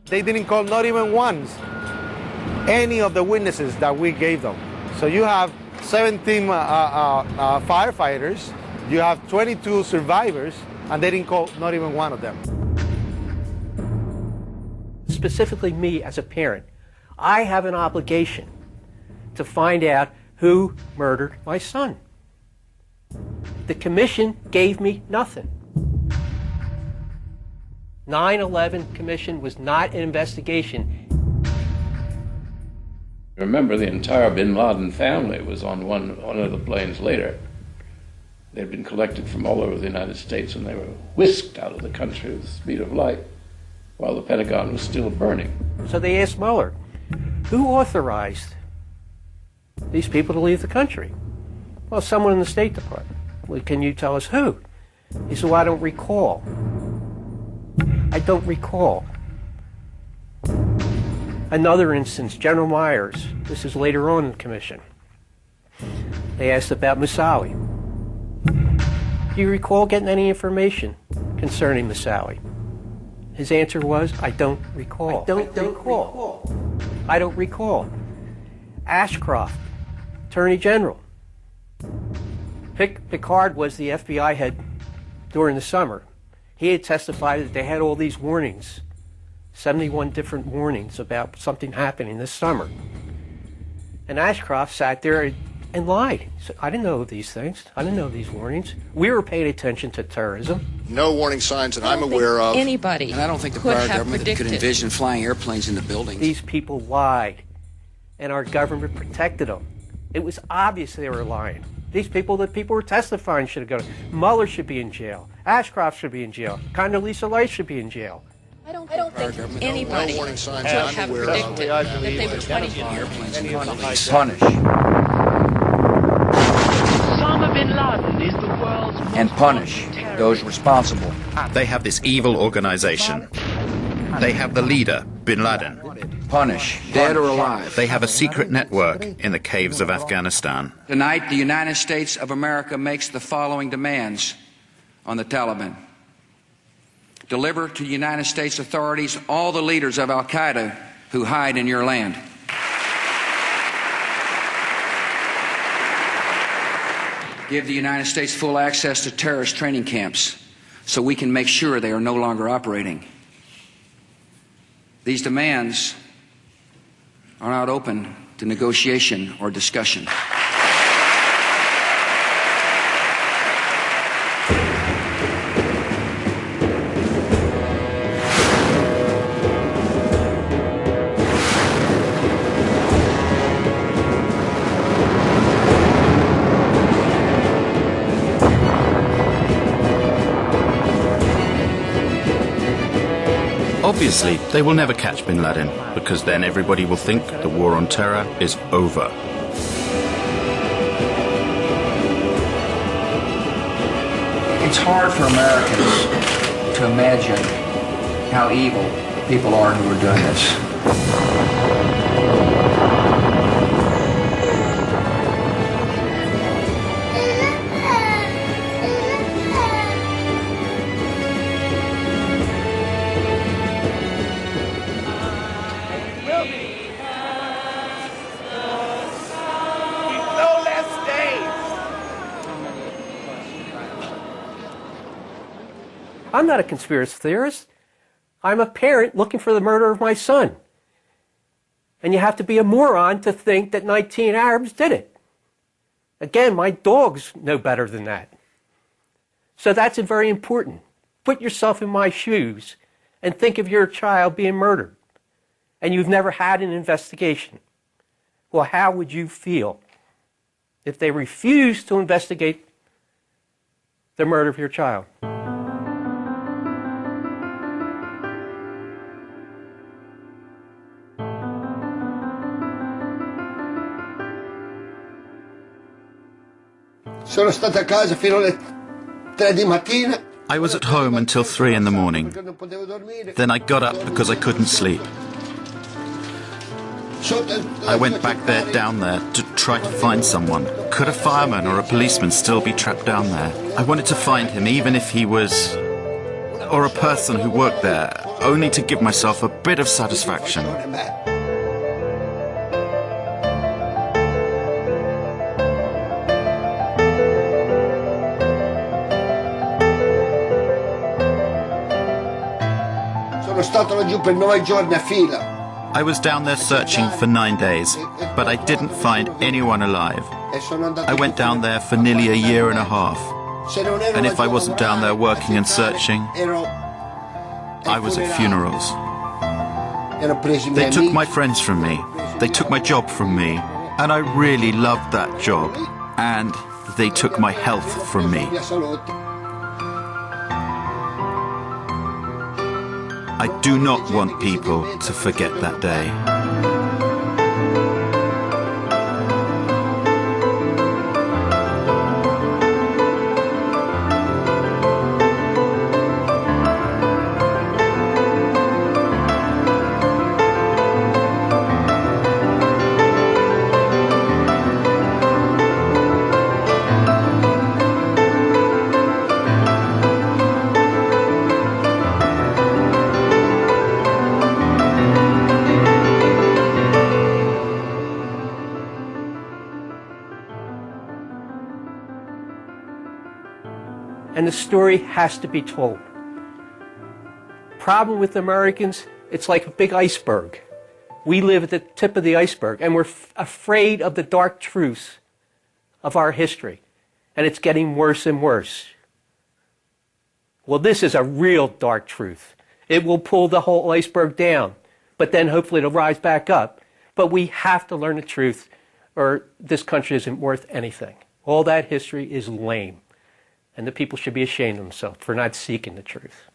They didn't call, not even once, any of the witnesses that we gave them. So you have 17 firefighters, you have 22 survivors, and they didn't call not even one of them. Specifically me as a parent, I have an obligation to find out who murdered my son. The commission gave me nothing. 9/11 commission was not an investigation. Remember, the entire bin Laden family was on one of the planes later. They'd been collected from all over the United States, and they were whisked out of the country with the speed of light while the Pentagon was still burning. So they asked Mueller, who authorized these people to leave the country? Well, someone in the State Department. Well, can you tell us who? He said, well, I don't recall. I don't recall. Another instance, General Myers. This is later on in the commission. They asked about Moussaoui. Do you recall getting any information concerning Moussaoui? His answer was, I don't recall. I don't recall. Ashcroft, Attorney General. Picard was the FBI head during the summer. He had testified that they had all these warnings, 71 different warnings about something happening this summer. And Ashcroft sat there and lied. He said, I didn't know these things. I didn't know these warnings. We were paying attention to terrorism. No warning signs that I'm aware of. Anybody and I don't think the prior government could envision flying airplanes into buildings. These people lied, and our government protected them. It was obvious they were lying. These people that people were testifying should have gone. Mueller should be in jail. Ashcroft should be in jail. Condoleezza Rice should be in jail. I don't think anybody could have predicted that they would 20 airplanes into buildings. Punish. Osama bin Laden is the world's most And punish those responsible. They have this evil organization. They have the leader, bin Laden. Punish. Dead or alive. They have a secret network in the caves of Afghanistan. Tonight, the United States of America makes the following demands on the Taliban. Deliver to United States authorities all the leaders of al-Qaeda who hide in your land. Give the United States full access to terrorist training camps so we can make sure they are no longer operating. These demands are not open to negotiation or discussion. Obviously, they will never catch bin Laden, because then everybody will think the war on terror is over. It's hard for Americans to imagine how evil people are who are doing this. I'm not a conspiracy theorist. I'm a parent looking for the murder of my son. And you have to be a moron to think that 19 Arabs did it. Again, my dogs know better than that. So that's very important. Put yourself in my shoes and think of your child being murdered. And you've never had an investigation. Well, how would you feel if they refused to investigate the murder of your child? Sono stata a casa fino alle 3 di mattina. I was at home until 3 in the morning. Then I got up because I couldn't sleep. I went back there, down there, to try to find someone. Could a fireman or a policeman still be trapped down there? I wanted to find him, even if he was or a person who worked there, only to give myself a bit of satisfaction. Sono stato laggiù per 9 giorni a fila. I was down there searching for 9 days, but I didn't find anyone alive. I went down there for nearly a year and a half, and if I wasn't down there working and searching, I was at funerals. They took my friends from me, they took my job from me, and I really loved that job, and they took my health from me. I do not want people to forget that day. And the story has to be told. Problem with Americans, it's like a big iceberg. We live at the tip of the iceberg, and we're afraid of the dark truths of our history. And it's getting worse and worse. Well, this is a real dark truth. It will pull the whole iceberg down, but then hopefully it'll rise back up. But we have to learn the truth, or this country isn't worth anything. All that history is lame. And the people should be ashamed of themselves for not seeking the truth.